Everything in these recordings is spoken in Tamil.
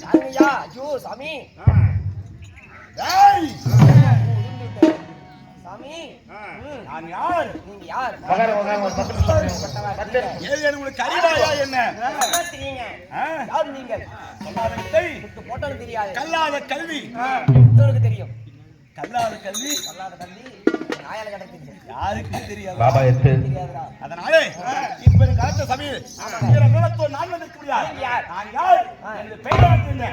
யாருங்கய்யா? ஐயோ சாமி, சாமி நான் யார்? நீங்க யார்? உங்களுக்கு அறிவாயா என்ன? தெரியுங்க. யார் நீங்கள்? போட்டாலும் தெரியாது. கல்லாத கல்வி தெரியும். கல்லாத கல்வி நாயால கடை தெரியும். யாருக்கு தெரியாது? தெரியாதுடா. அதனாலே இப்ப நீங்க அடுத்த சபையில் நான் வந்திருக்க முடியாது. நான் யார்? எனது பெயர் என்ன?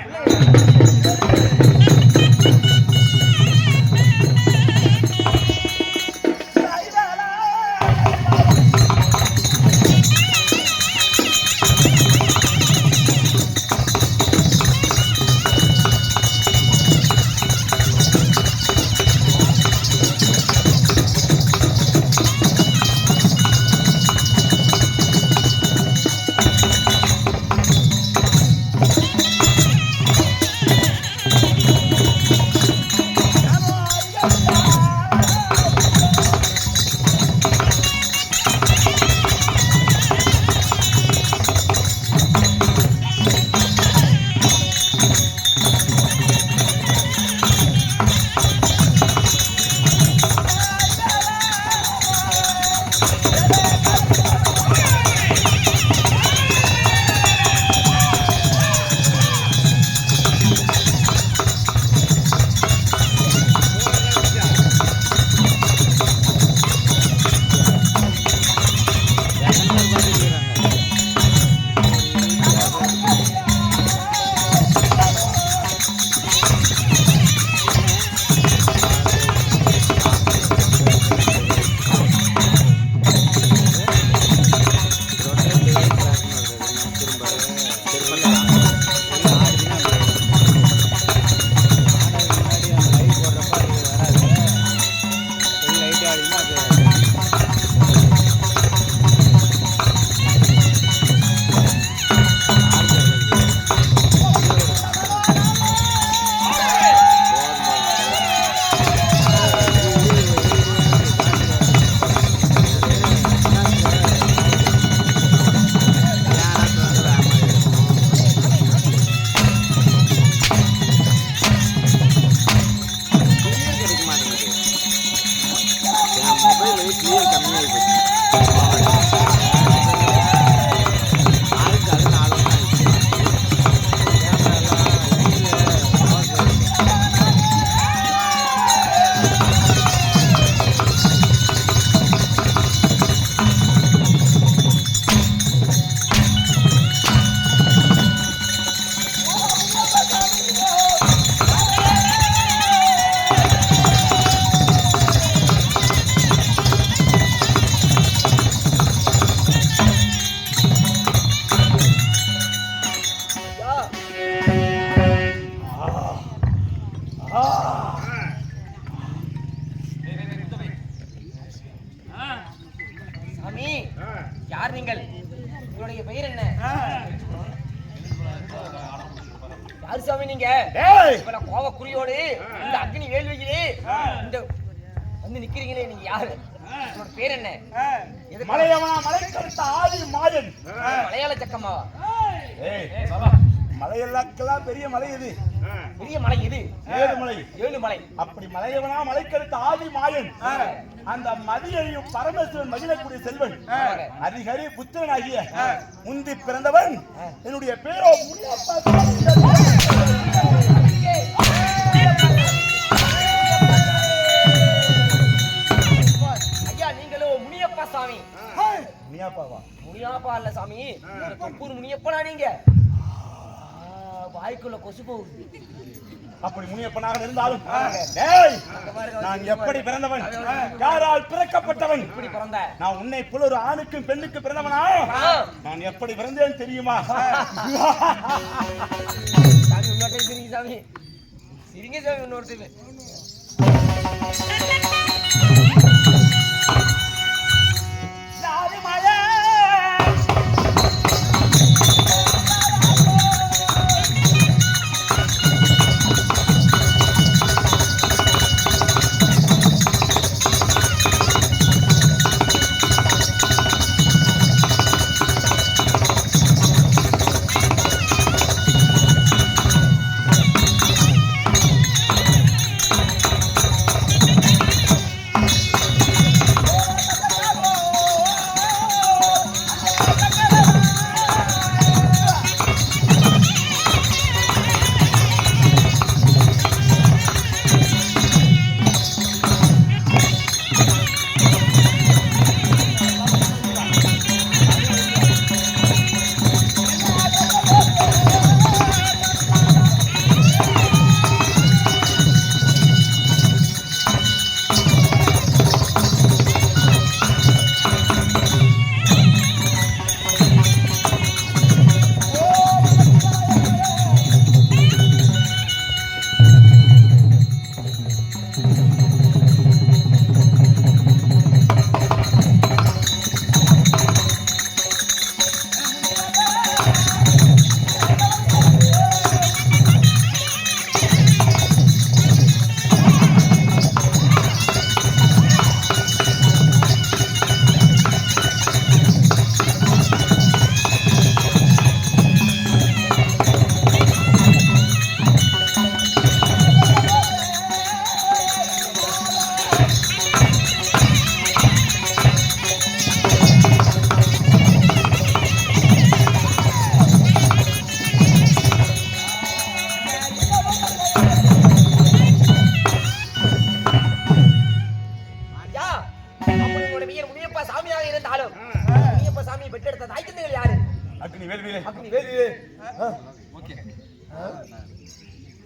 யார் நீங்கள்? உங்களுடைய பெயர் என்ன? யார் சாமி நீங்க? இவ்வளவு கோவக்குறியோடு இந்த அக்னி வேள்வியிலே இந்த வந்து நிக்கிறீங்களே, நீங்க யாரு? உங்களோட பேர் என்ன? மலையவனா மலைக்கருத்த ஆதி மாயன். மலையாள சக்கமாவா? மலையெல்லாம் பெரிய மலை இது. பெரிய மலை இது ஏழுமலை. ஏழுமலை. அப்படி மலையவனா மலைக்கருத்த ஆதி மாயன். அந்த மதியையும் பரமேஸ்வரன் மகிழக்கூடிய செல்வன் அதிகரி புத்திரனாகிய முந்தி பிறந்தவன். என்னுடைய பேரோ முனியப்பா. ஐயா நீங்களோ முனியப்பா சாமி? முனியப்பாவா? முனியப்பா இல்ல சாமி, கொப்பூர் முனியப்பனா நீங்க? வாய்க்குள்ள கொசு போகுது. அப்படி முனியப்பனாக இருந்தாலும் நான் எப்படி பிறந்தவன், யாரால் பிறக்கப்பட்டவன், இப்படி பிறந்த நான் உன்னை போல ஒரு ஆணுக்கும் பெண்ணுக்கு பிறந்தவனா? நான் எப்படி பிறந்தேன் தெரியுமா? சாமி இன்னொரு சிரிங்க சாமி, சிரிங்க சாமி இன்னொரு.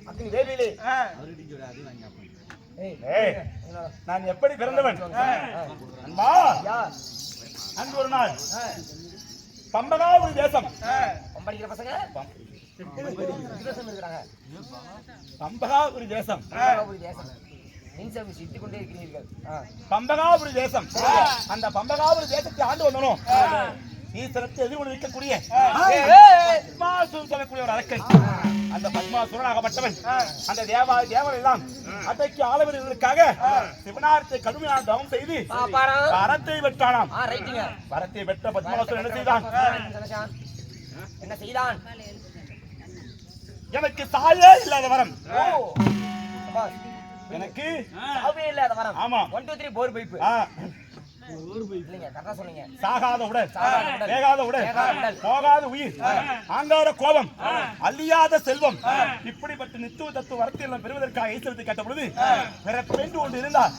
அக்னி வேலிலே நான் எப்படி பிறந்தவன் அன்பா அன்று ஒரு நாள் பம்பகாபுரி தேசம் பம்படிக்கிற பசங்க இருக்கிறாங்க பம்பகாபுரி தேசம் தேசம் மின்சாமி சித்திக் கொண்டே இருக்கிறீர்கள் பம்பகாபுரி தேசம் அந்த பம்பகாபுரி தேசத்தை ஆண்டு வந்தனும் ஈஸ்வரத்தை எதிர்கொண்டு இருக்கக்கூடிய பத்மாசுரன் சொல்லக்கூடிய ஒரு அரக்கன் அந்த பத்மாசுரன் ஆகப்பட்டவன் அந்த தேவன் எல்லாம் அன்றைக்கு ஆளவர்களுக்காக சிவனாரத்தை கடுமையான தவம் செய்து வரத்தை பெற்றானாம். வரத்தை பெற்ற பத்மாசுரன் என்ன செய்தான்? என்ன செய்தான்? எனக்கு தாயே இல்லாத வரம், எனக்கு சாவே இல்லாத வரம். ஆமா 1 2 3 4 பைப். சாகாத உடல், வேகாத உடல், போகாத உயிர், ஆங்கார கோபம், அழியாத செல்வம், இப்படிப்பட்ட நித்துவ தத்துவ வரத்தை எல்லாம் பெறுவதற்காக ஈஸ்வரத்தை கேட்ட பொழுது பிறப்பென்று ஒன்று இருந்தால்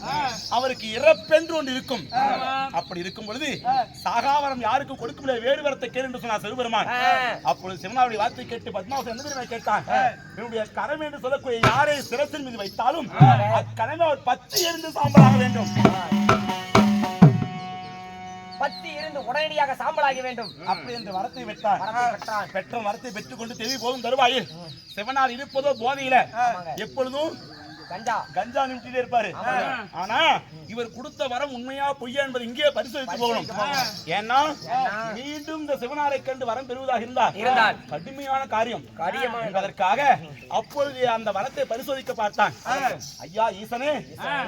அவருக்கு இறப்பென்று ஒன்று இருக்கும். அப்படி இருக்கும் பொழுது சாகாவரம் யாருக்கும் கொடுக்க முடியாது, வேறு வரத்தை கேள் என்று சொன்னார் சிவபெருமான். அப்பொழுது சிவனாவுடைய வார்த்தை கேட்டு பத்மாவசன் என்ன தெரியுமா கேட்டான்? என்னுடைய கரம் என்று சொல்லக்கூடிய யாரை சிரசின் மீது வைத்தாலும் அக்கடமை அவர் பற்றி எரிந்து சாம்பலாக வேண்டும், பத்தி இருந்து உடனடியாக சாம்பலாக வேண்டும். அப்படி என்று வரத்தை பெற்றார். பெற்ற வரத்தை பெற்றுக் கொண்டு தெளிவு போதும் தருவாயில் சிவனார் இருப்பதோ போதையில எப்பொழுதும் கஞ்சா நிமிட்டிட்டே இருப்பாரு. ஆனா இவர் கொடுத்த வரம் உண்மையா பொய்யா என்பது இங்கே பரிசோதித்து போகணும். ஏன்னா மீண்டும் இந்த சிவனாரை கண்டு வரம் பெறுவதாக இருந்தால் கடுமையான காரியம் என்பதற்காக அப்பொழுது அந்த வரத்தை பரிசோதிக்க பார்த்தான். ஐயா ஈசனே,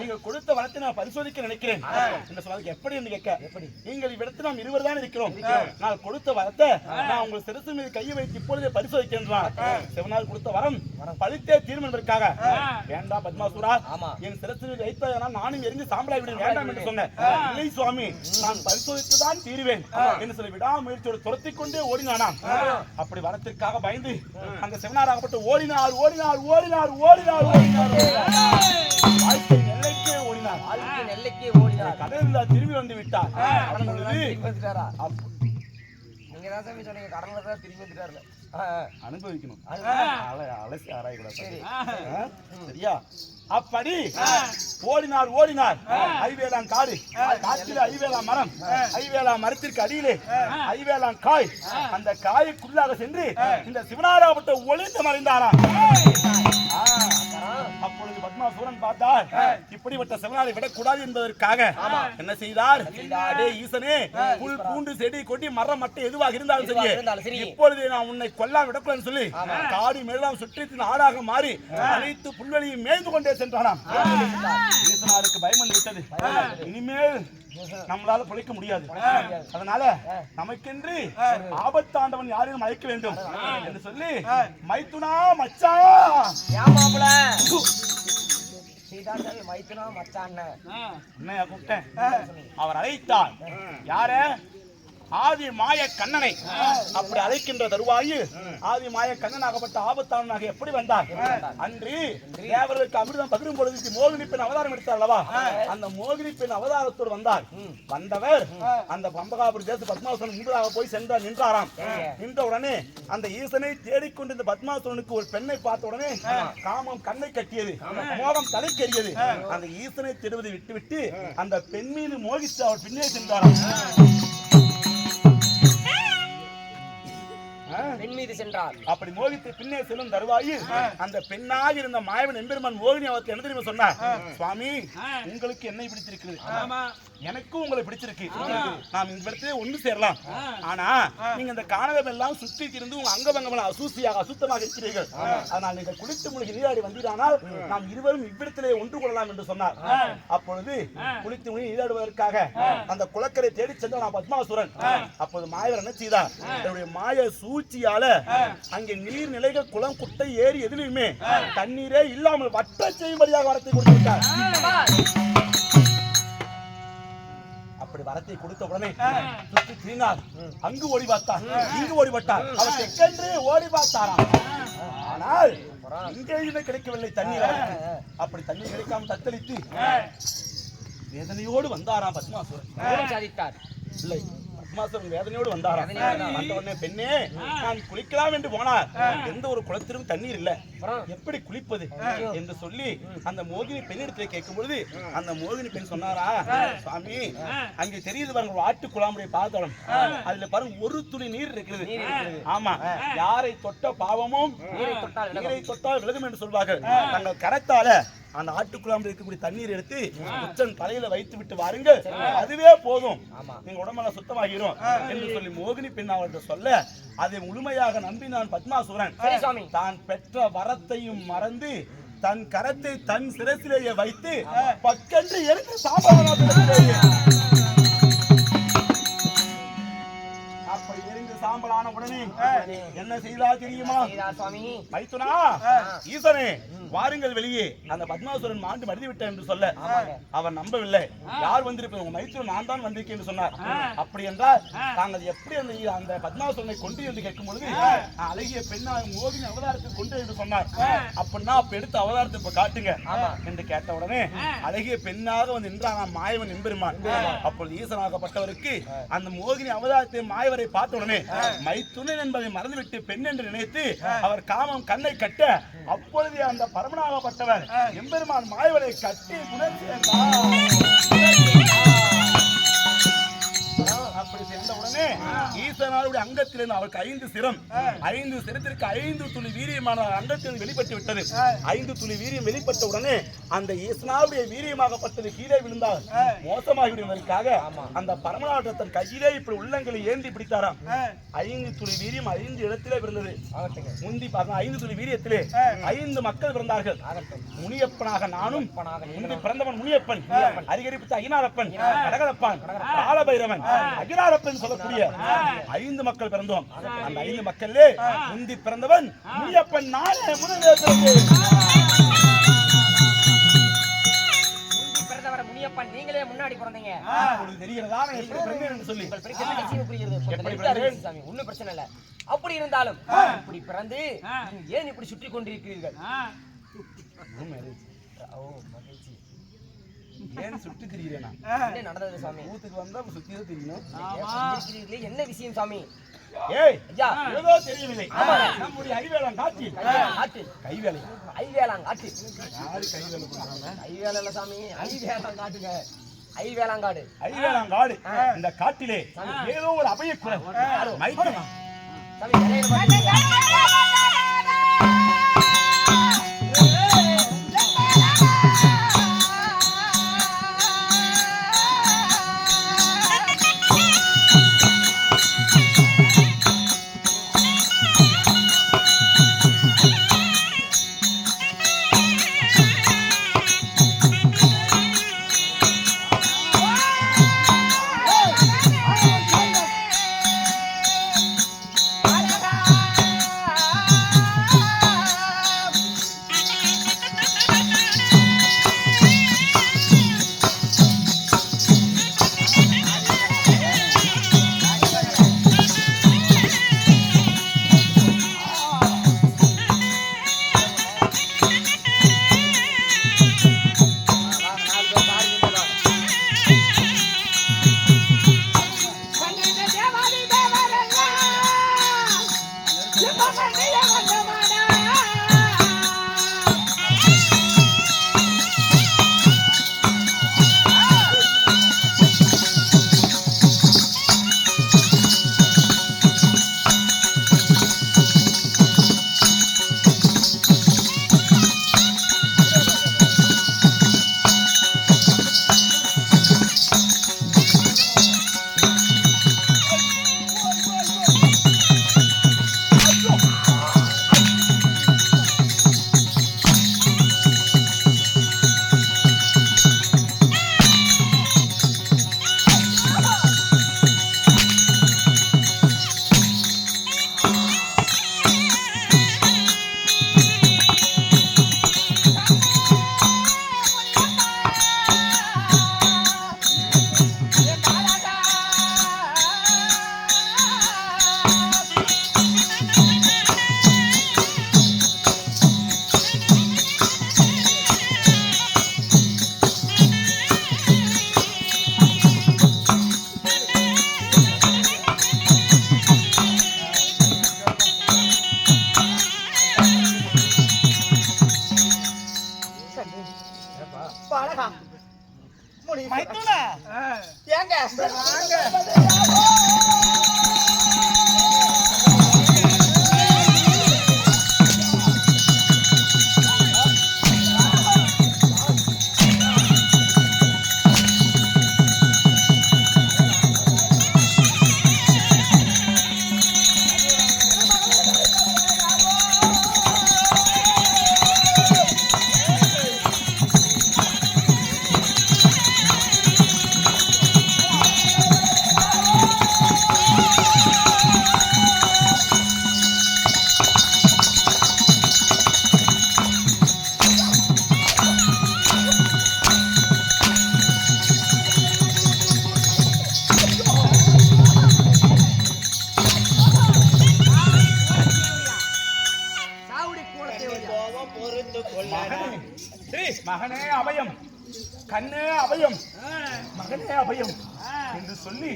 நீங்கள் கொடுத்த வரத்தை நான் பரிசோதிக்க நினைக்கிறேன் என்று சொன்னதுக்கு எப்படி என்று கேட்க, நீங்கள் இவ்விடத்தில் நாம் இருவர் தான் இருக்கிறோம், நான் கொடுத்த வரத்தை நான் உங்கள் சிரசு மீது கையை வைத்து இப்பொழுதே பரிசோதிக்கின்றான். சிவனால் கொடுத்த வரம் பழித்தே தீர்வு என்பதற்காக வேண்டாம் பத்மாசுரா, என் சிரசு மீது வைத்ததனால் நானும் எரிஞ்சு சாம்பலாய் விட வேண்டாம் என்று சொன்னேன். இல்லை சுவாமி, நான் பரிசோதித்துதான் தீருவேன் என்று சொல்லி விடாமுயற்சியோடு துரத்தி கொண்டே ஓடினானாம். அப்படி வரத்திற்காக பயந்து அந்த சிவனாராகப்பட்டு ஓடினார் ஓடினார் ஓடினார் ஓடினார் ஓடினார் வாழ்க்கை நெல்லைக்கே ஓடினார். வாழ்க்கை நெல்லைக்கே ஓடினார். கடலில் திரும்பி வந்து விட்டார். நீங்க தான் சாமி சொன்னீங்க, கடல்ல தான் திரும்பி வந்துட்டாரு. அனுபவிக்கணும், அலசி ஆராயக்கூடாது. சரியா? அப்படி ஓடினார் ஓடினார். ஐவேளாம் காடு, காற்றில் ஐவேளாம் மரம், ஐவேளாம் மரத்திற்கு அடியிலே ஐவேளாம் காய், அந்த காய்க்குள்ளாக சென்று இந்த சிவனாராப்பட்ட ஒளிந்து மறைந்தாராம். அப்பொழுது பத்மாசுரன் பார்த்தார், இப்படிப்பட்ட சிவனாரை விடக்கூடாது என்பதற்காக என்ன செய்தார்? ஈசனே, புல் பூண்டு செடி கொடி மரம் மட்டை எதுவாக இருந்தாலும் சரி, இப்பொழுது நான் உன்னை கொல்லாம் விடக்கூடாதுன்னு சொல்லி காடு மேலாம் சுற்றி ஆடாக மாறி அனைத்து புல்வெளியும் மேய்ந்து கொண்டே சென்றானாம். ஈசனாருக்கு பயமன் விட்டது, இனிமேல் நம்மளால பிழைக்க முடியாது, அதனால நமக்கென்று ஆபத்தாண்டவன் யாரையும் அழைக்க வேண்டும் என்று சொல்லி மைத்துனா மச்சான் கூப்பிட்டேன். அவர் அழைத்தார். யார? ஆதி மாய கண்ணனை. அப்படி அழைக்கின்ற தருவாயில் ஆதி மாய கண்ணனாகப்பட்ட ஆபத்தானாக எப்படி வந்தார்? அன்று தேவர்களுக்கு அமிர்தம் பகிரும் பொழுது மோகினி பெண் அவதாரம் எடுத்தார் அல்லவா, அந்த மோகினி பெண் அவதாரத்தோடு வந்தார். வந்தவர் அந்த பம்பகாபுரி தேச பத்மாசுரன் முன்பதாக போய் சென்றார், நின்றாராம். நின்ற உடனே அந்த ஈசனை தேடிக்கொண்டு இந்த பத்மாசுரனுக்கு ஒரு பெண்ணை பார்த்த உடனே காமம் கண்ணை கட்டியது, மோகம் தலைக்கேறியது. அந்த ஈசனை தேடுவதை விட்டுவிட்டு அந்த பெண் மீது மோகித்து அவர் பின்னே சென்றாராம். பெண் மீது சென்றார். அப்படி மோகித்து பின்னே செல்லும் தருவாயில் அந்த பெண்ணாக இருந்த மாயவன் எம்பெருமான் மோகினி அவருக்கு என்ன தெரியுமா சொன்னார்? சுவாமி, உங்களுக்கு என்னை பிடிச்சிருக்கிறது, எனக்கும் உங்களை பிடிச்சிருக்கு, நாம் இந்த இடத்துல ஒன்று சேரலாம். ஆனா நீங்க இந்த காணகம் எல்லாம் சுற்றி இருந்து உங்க அங்கபங்கம் அசூசியாக அசுத்தமாக இருக்கிறீர்கள், அதனால் நீங்கள் குளித்து மூழ்கி நீராடி வந்தீரானால் நாம் இருவரும் இவ்விடத்திலே ஒன்று கொள்ளலாம் என்று சொன்னார். அப்பொழுது குளித்து மூழ்கி நீராடுவதற்காக அந்த குளக்கரை தேடி சென்ற நான் பத்மாசுரன். அப்போது மாயவர் என்ன செய்தார்? என்னுடைய மாய சூழ்ச்சியால அங்கே நீர்நிலைகள் குளம் குட்டை ஏரி எதிலுமே தண்ணீரே இல்லாமல் வற்ற செய்யும்படியாக வரத்தை கொடுத்து விட்டார். அப்படி வரத்தை கொடுத்த உடனே சுற்றி திரினார். அங்கு ஓடி பார்த்தார், இங்கு ஓடி பார்த்தார், அவர் தெற்கென்று ஓடி பார்த்தாராம். ஆனால் இங்கேயுமே கிடைக்கவில்லை தண்ணீர். அப்படி தண்ணீர் கிடைக்காமல் தத்தளித்து வேதனையோடு வந்தாராம் பத்மாசுரன். சாதித்தார். இல்லை, பத்மாசுரன் வேதனையோடு வந்தாராம். வந்த உடனே பெண்ணே நான் குளிக்கலாம் என்று போனார். எந்த ஒரு குளத்திலும் தண்ணீர் இல்ல, எப்படி குளிப்பது என்று சொல்லி அந்த மோகினி பெண்ணிடத்தில் கேட்கும் பொழுது அந்த மோகினி பெண் சொன்னாரா, சுவாமி அங்கே தெரியுது பாருங்க ஒரு ஆட்டு குழாமுடைய பாதம், அதுல பாருங்க ஒரு துளி நீர் இருக்கிறது. ஆமா, யாரை தொட்ட பாவமும் நீரை தொட்டால் விலகும் என்று சொல்வார்கள். தங்கள் கரத்தால அந்த ஆட்டுக்குழாம்பு இருக்கக்கூடிய தண்ணீர் எடுத்து உச்சன் தலையில வைத்து விட்டு வாருங்கள், அதுவே போதும், நீங்க உடம்பெல்லாம் சுத்தமாகிரும் என்று சொல்லி மோகினி பெண் அவர்கிட்ட சொல்ல அதை முழுமையாக நம்பினான் பத்மாசுரன். தான் பெற்ற வரத்தையும் மறந்து தன் கரத்தை தன் சிரசிலேயே வைத்து பக்கென்று எரிந்து சாம்பலான அப்படி எரிந்து சாம்பலான உடனே என்ன செய்தால் தெரியுமா? மைத்துனா, ஈசனே வாருங்கள் வெளியே, அந்த பத்மாசுரன் மாண்டு மடிந்து விட்டான் என்று சொல்ல அவர் நம்பவில்லை. யார் வந்திருப்பது? உங்க மைத்துனன் நான் தான் வந்திருக்கேன் என்று சொன்னார். அப்படி என்றால் தாங்கள் எப்படி அந்த பத்மாசுரனை கொண்டு என்று கேட்கும் பொழுது அழகிய பெண்ணாக மோகினி அவதாரத்தை கொண்டு என்று சொன்னார். அப்படின்னா அப்ப எடுத்த அவதாரத்தை இப்ப காட்டுங்க என்று கேட்ட உடனே அழகிய பெண்ணாக வந்து நின்றான் மாயவன் எம்பெருமான். அப்பொழுது ஈசனாகப்பட்டவருக்கு அந்த மோகினி அவதாரத்தை மாயவரை பார்த்த உடனே மைத்துனன் என்பதை மறந்துவிட்டு பெண் என்று நினைத்து அவர் காமம் கண்ணை கட்ட அப்பொழுது அந்த பரமனாகப்பட்டவர் எம்பெருமான் மாயவரை கட்டி அப்படி சேர்ந்த உடனே ஈசனாருடைய அங்கத்திலிருந்து அவருக்கு 5 சிரம், 5 சிரத்திற்கு 5 துளி வீரியமான அங்கத்திலிருந்து வெளிப்பட்டு விட்டது. 5 துளி வீரியம் வெளிப்பட்ட உடனே அந்த ஈசனாருடைய வீரியமாகப்பட்டது கீழே விழுந்தார். மோசமாகிவிடுவதற்காக அந்த பரமநாட்டத்தன் கையிலே இப்படி உள்ளங்களை ஏந்தி பிடித்தாராம். 5 துளி வீரியம் 5 இடத்திலே பிறந்தது. முந்தி 5 துளி வீரியத்திலே 5 மக்கள் பிறந்தார்கள். முனியப்பனாக நானும், முந்தி பிறந்தவன் முனியப்பன், அரிகரிப்பித்த அகினாரப்பன், கடகதப்பான், காலபைரவன், அகினாரப்பன் சொல்லக்கூடிய 5 மக்கள் பிறந்தோம். அந்த 5 மக்களே முந்தி பிறந்தவன் முனியப்பன். நானே முதலே முனியப்பன், நீங்களே முன்னாடி பிறந்தீங்க. தெரிகிறதா எப்படி பிறந்தேன் என்று சொல்லி? ஒன்னும் பிரச்சனை இல்ல. அப்படி இருந்தாலும் இப்படி பிறந்து ஏன் இப்படி சுற்றி கொண்டிருக்கிறீர்கள்? ஏன் சுற்றி திரிகிறேனா? என்ன நடந்தது சாமி? ஊத்துக்கு வந்தா சுத்தியே தெரியணும். என்ன விஷயம் சாமி? ஏய் ஐயா, ஏதோ தெரியவில்லை. நம்முடைய ஐவேளாங்காட்டி கைவேலை ஐவேளாங்காட்டி யாரு கைவேலை பண்றாங்க? ஐவேலை இல்ல சாமி, ஐவேளாங்காட்டுங்க. ஐவேளாங்காடு இந்த காட்டிலே ஏதோ ஒரு அபயக்குரல் மைத்துனா மைத்துனா ஏங்க மகனே அபயம், கண்ணே அபயம், மகனே அபயம் என்று சொல்லி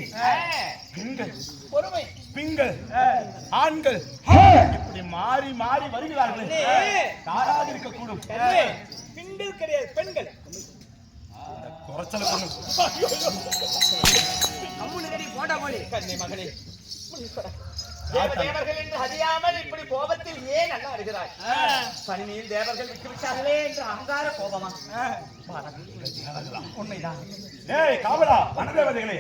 பெண்கள் பொறுமை பெண்கள் ஆண்கள் இப்படி மாறி மாறி வருகிறார்கள். யாராக இருக்கக்கூடும்? பெண்கள் கிடையாது, பெண்கள். குறைச்சல பொண்ணு போட்டா போடி கண்ணே மகனே, தேவர்கள் என்று அறியாமல் இப்படி கோபத்தில் ஏன் நல்லா இருக்கிறாய்? தனிமையில் தேவர்கள் விட்டுவிட்டார்களே என்று அகங்கார கோபமா? உண்மைதான். ஏய் காவலா, வனதேவதைகளே,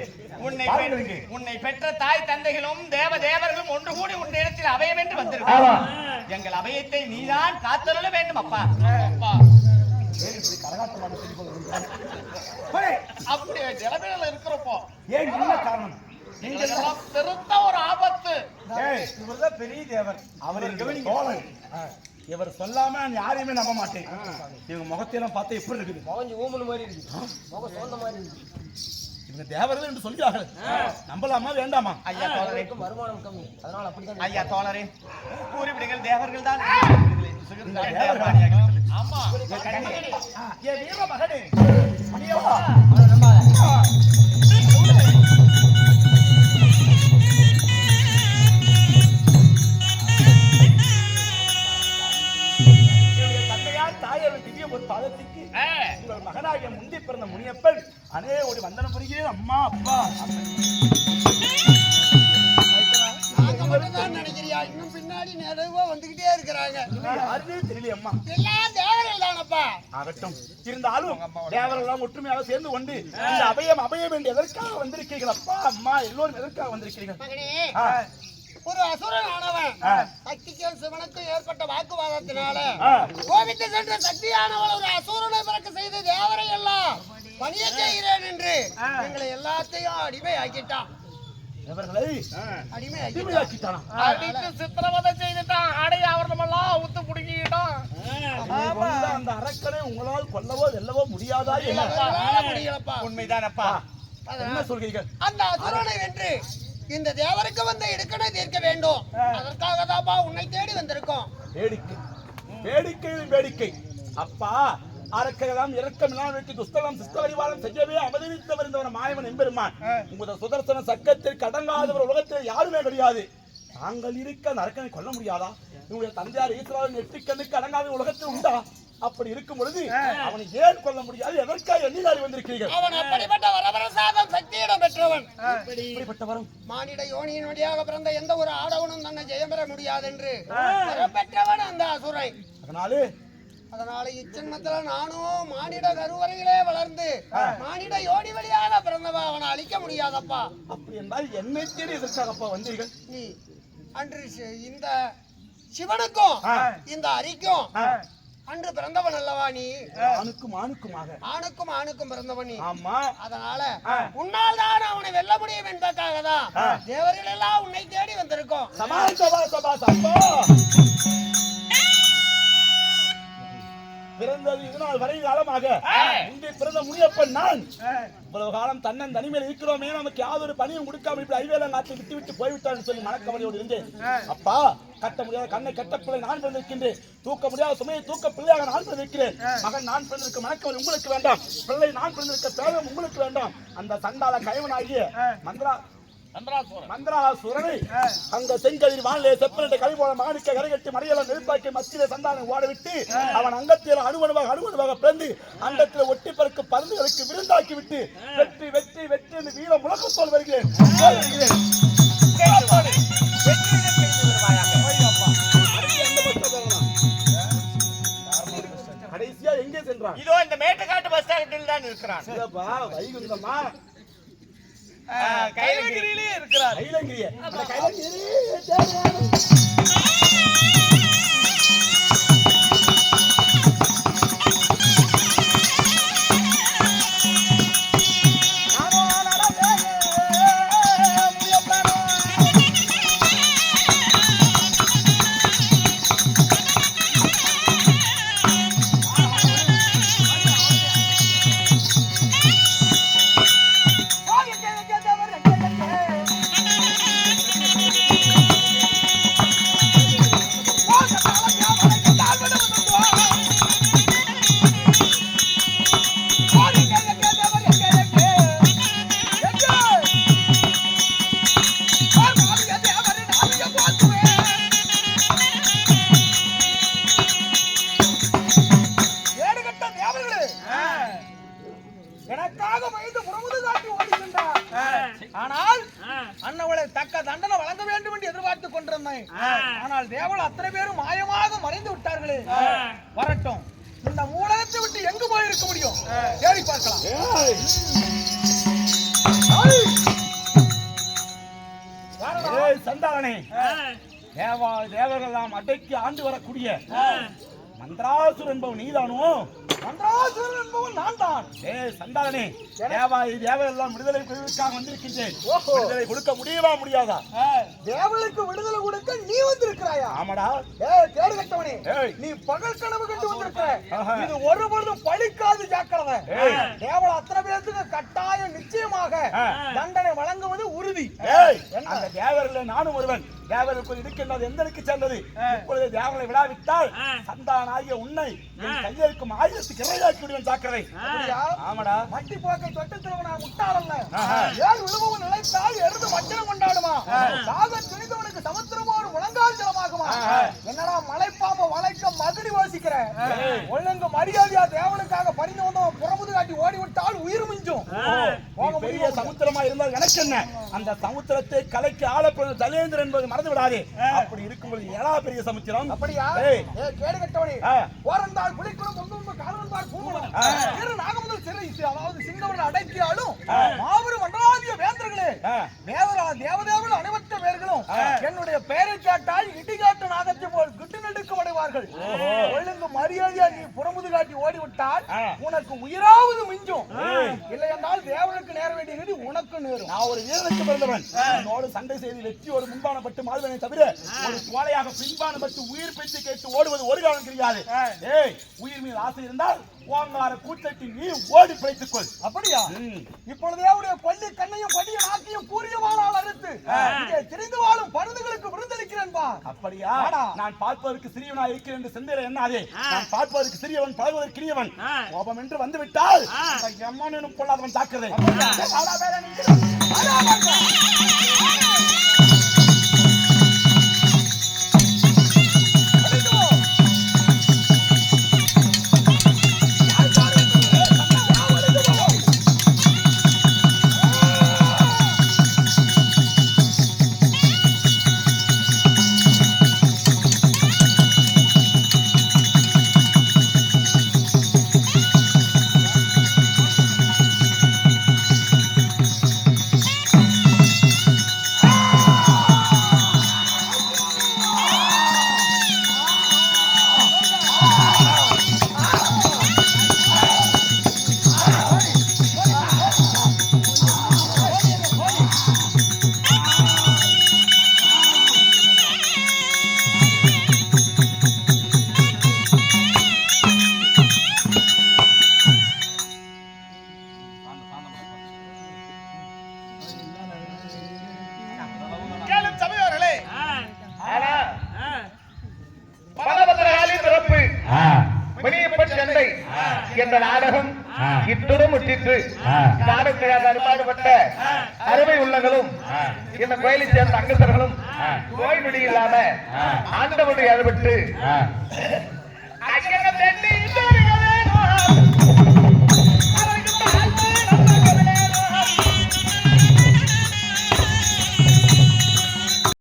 உன்னை பெற்ற தாய் தந்தைகளும் தேவர்களும் ஒன்று கூடி உன் இடத்தில் அபயம் என்று வந்திருக்கிறார். எங்கள் அபயத்தை நீதான் காத்தருள வேண்டும் அப்பா. அப்படி நிலைமையில இருக்கிறப்போ ஏன் என்ன காரணம்? பெருத்த ஒரு ஆபத்து. இவர்தான் பெரிய தேவர், அவர் தோழன். இவர் சொல்லாம நான் யாரையுமே நம்ப மாட்டேன். இவங்க முகத்தையெல்லாம் பார்த்தா எப்படி இருக்குது? முகஞ்சு ஊமனு மாதிரி இருக்கு, முகம் சோந்த மாதிரி இருக்கு. இவங்க தேவர்கள் என்று சொல்கிறார்கள், நம்பலாமா வேண்டாமா? ஐயா தோழரே, வருமானம் கம்மி, அதனால அப்படிதான். ஐயா தோழரே, கூறிவிடுங்கள் தேவர்கள் தான். ஆமா என் வீர மகனே, ஒரு பாதத்துக்கு உங்கள் மகனாகிய முந்தி பிறந்த முனியப்பன் அனே ஒரு வந்தனம் புரிகிறேன். அம்மா அப்பா நினைக்கிறியா? இன்னும் பின்னாடி நிறைவா வந்துகிட்டே இருக்கிறாங்க. யாருமே தெரியல அம்மா, எல்லாம் தேவர்கள் தானப்பா. ஆகட்டும், இருந்தாலும் தேவரெல்லாம் ஒற்றுமையாக சேர்ந்து கொண்டு இந்த அபயம் அபயம் என்று எதற்காக வந்திருக்கிறீர்கள்? அப்பா அம்மா எல்லோரும் எதற்காக வந்திருக்கிறீர்கள்? மகனே, ஒரு அசுரன் ஆனவன் சக்திக்கும் சிவனுக்கும் ஏற்பட்ட வாக்குவாதத்தினால கோபித்து சென்ற சக்தியானவள் ஒரு அசுரனை பிறக்க செய்து தேவரை எல்லாம் பணிய செய்கிறேன் என்று எங்களை எல்லாத்தையும் அடிமை ஆக்கிட்டான். சித்திரவதை செய்துட்டான். ஆடை ஆவரணமெல்லாம் ஊத்து புடுங்கிட்டான். அந்த அரக்கனை உங்களால் கொல்லவோ வெல்லவோ முடியாதா? முடியலப்பா. உண்மைதானப்பா. என்ன சொல்கிறீர்கள்? அந்த அசுரனை வென்று இந்த தேவருக்கு வந்த இடுக்கணை தீர்க்க வேண்டும். அதற்காக தான்ப்பா உன்னை தேடி வந்திருக்கோம். வேடிக்கை வேடிக்கையில் வேடிக்கை. அப்பா, அரக்கெல்லாம் இரக்கமில்லாம் வெற்றி துஷ்டலம் சிஸ்தவரிவாளம் செய்யவே அவதரித்தவர் இந்த மாயவன் எம்பெருமான். உங்களது சுதர்சன சக்கத்திற்கு அடங்காதவர் உலகத்தில் யாருமே கிடையாது. தாங்கள் இருக்க அந்த அரக்கனை கொல்ல முடியாதா? உங்களுடைய தந்தையார் ஈஸ்வரன் நெற்றிக்கண்ணுக்கு அடங்காத உலகத்தில் உண்டா? அப்படி இருக்கும் பொழுது அவனை ஏன் கொல்ல முடியாது? எதற்காக எண்ணினாரி வந்திருக்கிறீர்கள்? அவன் அப்படிப்பட்ட வரவரசாதம் சக்தியிடம் பெற்றவன். வரம் மானிட யோனியின் வழியாக பிறந்த எந்த ஒரு ஆடவனும் தன்னை ஜெயம் பெற முடியாது என்று பெற்றவன் அந்த அசுரை. அதனால இச்சன்மத்துல நானும் மானிட கருவறையிலே வளர்ந்து மானிட யோனி வழியாக பிறந்தவன். அவனை அழிக்க முடியாதப்பா. அப்படி என்றால் என்னை தேடி எதற்காகப்பா வந்தீர்கள்? நீ அன்று இந்த சிவனுக்கும் இந்த அரிக்கும் அன்று பிறந்தவன் அல்லவா நீ? ஆணுக்கும் ஆணுக்குமாக ஆணுக்கும் ஆணுக்கும் பிறந்தவன் நீ. ஆமா. அதனால உன்னால் தான் அவனை வெல்ல முடியும் என்பதற்காக தான் தேவர்கள் எல்லாம் உன்னை தேடி வந்திருக்கோம். பிறந்தது இதனால் வரை காலமாக இங்கே பிறந்த முனியப்பன் நான். இவ்வளவு காலம் தன்னன் தனிமையில் இருக்கிறோமே, நமக்கு யாதொரு பணியும் கொடுக்காம இப்படி ஐவேலம் நாட்டை விட்டு விட்டு போய்விட்டான்னு சொல்லி மனக்கவலையோடு இருந்தேன். அப்பா, கட்ட முடியாத கண்ணை கட்ட பிள்ளை நான் பிறந்திருக்கின்றேன். தூக்க முடியாத சுமையை தூக்க பிள்ளையாக நான் பிறந்திருக்கிறேன். மகன் நான் பிறந்திருக்க மனக்கவலை உங்களுக்கு வேண்டாம். பிள்ளை நான் பிறந்திருக்க பேரம் உங்களுக்கு வேண்டாம். அந்த சண்டால கைவனாகிய மந்திரா மந்திராசுரனை அந்த செங்கதிர் வானிலே செப்பனிட்ட கை போல மாணிக்க கரைகட்டி மறியல நெருப்பாக்கி மத்தியிலே சந்தானை ஓடவிட்டு அவன் அங்கத்தில் அணுவணுவாக பிறந்து அண்டத்தில் ஒட்டி பறக்க பருந்துகளுக்கு விருந்தாக்கி விட்டு வெற்றி வெற்றி வெற்றி என்று வீர முழக்கத்தோடு வருகிறேன். கடைசியா எங்கே சென்றான்? இதோ இந்த மேட்டுக்காட்டு பஸ் ஸ்டாண்டில் தான் இருக்கிறான். வைகுந்தமா கைலகிரியிலே இருக்கிறார். கைலங்கிரிய எனக்காக வயது புறமுது காட்டி ஓடுகின்றார். ஆனால் அண்ணவளை தக்க தண்டனை வழங்க வேண்டும் என்று எதிர்பார்த்துக் கொண்டிருந்தேன். ஆனால் தேவள் அத்தனை பேரும் மாயமாக மறைந்து விட்டார்களே. வரட்டும், இந்த மூலகத்தை விட்டு எங்கு போயிருக்க முடியும்? தேடி பார்க்கலாம். சந்தானே, தேவர்களெல்லாம் அடக்கி ஆண்டு வரக்கூடிய மந்திராசுரன் என்பவன் நீதானோ? மந்திராசுரன் என்பவன் நான் தான். சந்தானே, தேவரெல்லாம் விடுதலை பெறுவதற்காக வந்திருக்கின்றேன். விடுதலை கொடுக்க முடியுமா முடியாதா? தேவளுக்கு விடுதலை கொடுக்க நீ வந்திருக்கிறாயா? ஆமாடா. கேடு கட்டவனே, நீ பகல் கனவு கண்டு வந்திருக்கிற. இது ஒருபொழுதும் பழிக்காது. ஜாக்கிரதை. தேவள் அத்தனை பேருக்கு கட்டாயம் நிச்சயமாக தண்டனை வழங்குவது உறுதி. அந்த தேவர்கள் நானும் ஒருவன். தேவருக்கு இருக்கின்றது எந்தனுக்கு சென்றது. இப்பொழுது தேவனை விடாவிட்டால் சந்தானாகிய உன்னை என் கையெழுக்கும் ஆயுதத்துக்கு இறையாக்கி விடுவேன். ஜாக்கிரதை. ஆமாடா. மட்டி போக்கை தொட்டத்தில் நான் முட்டாளல்ல. ஏன் விழுவும் நிலைத்தால் எருது வச்சனம் கொண்டாடுமா? தாக துணிந்தவனுக்கு சமுத்திரமோ ஒரு முழங்கால் ஜலமாகுமா? என்னடா மலைப்பாம்பை வளைக்க மதுடி வாசிக்கிற? ஒழுங்கு மரியாதையா தேவனுக்காக பறிந்து வந்தவன் புறமுது காட்டி ஓடிவிட்டால் உயிர் மிஞ்சும். பெரிய சமுத்திரமா இருந்தால் எனக்கு என்ன? அந்த சமுத்திரத்தை கலைக்கு ஆளப்படுவது தலேந்திரன் என்பது மறந்து விடாதே. அப்படி இருக்கும்போது ஏழா பெரிய சமுத்திரம். அப்படியா? கேடு கட்டவனே, ஓரந்தால் புலிக்குளம் முன்பு காலவந்தால் பூமலம் இரு நாகமுதல் சிறை அதாவது சிங்கவர்கள் அடக்கியாலும் மாபெரும் மண்டலாதிய வேந்தர்களே, தேவதேவர்கள் அனைவற்ற பேர்களும் என்னுடைய பெயரை கேட்டால் இடிகாட்டு நாகத்தை போல் கிட்டு நடுக்கம் அடைவார்கள். ஒழுங்கு மரியாதையா நீ புறமுது காட்டி ஓடிவிட்டால் உனக்கு உயிராவது மிஞ்சும். இல்லை என்றால் தேவனுக்கு நேர வேண்டிய நீதி உனக்கு நேரும். நான் ஒரு வீரனுக்கு பிறந்தவன். என்னோடு சண்டை செய்து வெற்றியோடு முன்பானப்பட்டு மாழ்வனை தவிர ஒரு கோலையாக பின்பானப்பட்டு உயிர் பேச்சு கேட்டு ஓடுவது ஒரு காலம் கிடையாது. உயிர் மீது ஆசை இருந்தால் ஓங்கார கூட்டத்தை நீ ஓடி பிழைத்துக் கொள். அப்படியா? இப்பொழுதே அவருடைய கொல்லி கண்ணையும் படிய நாக்கையும் கூறியவானால் அறுத்து திரிந்து வாழும் பருந்துகளுக்கு விருந்தளிக்கிறேன் பா. அப்படியா? நான் பார்ப்பதற்கு சிறியவனா இருக்கிறேன் என்று சிந்தையில என்னாதே. நான் பார்ப்பதற்கு சிறியவன் பழகுவதற்கு கிரியவன். கோபம் என்று வந்து விட்டால் எம்மனும் கொள்ளாதவன். ஜாக்கிரதை. என்ற நாடகம் இத்துடன் முற்றிட்டு ஞானத்திற்காக அனுமானப்பட்ட அருமை உள்ளங்களும் இந்த கோயிலை சேர்ந்த அங்கசர்களும் நோய் நொடி இல்லாம ஆண்டவனுடைய அறுபட்டு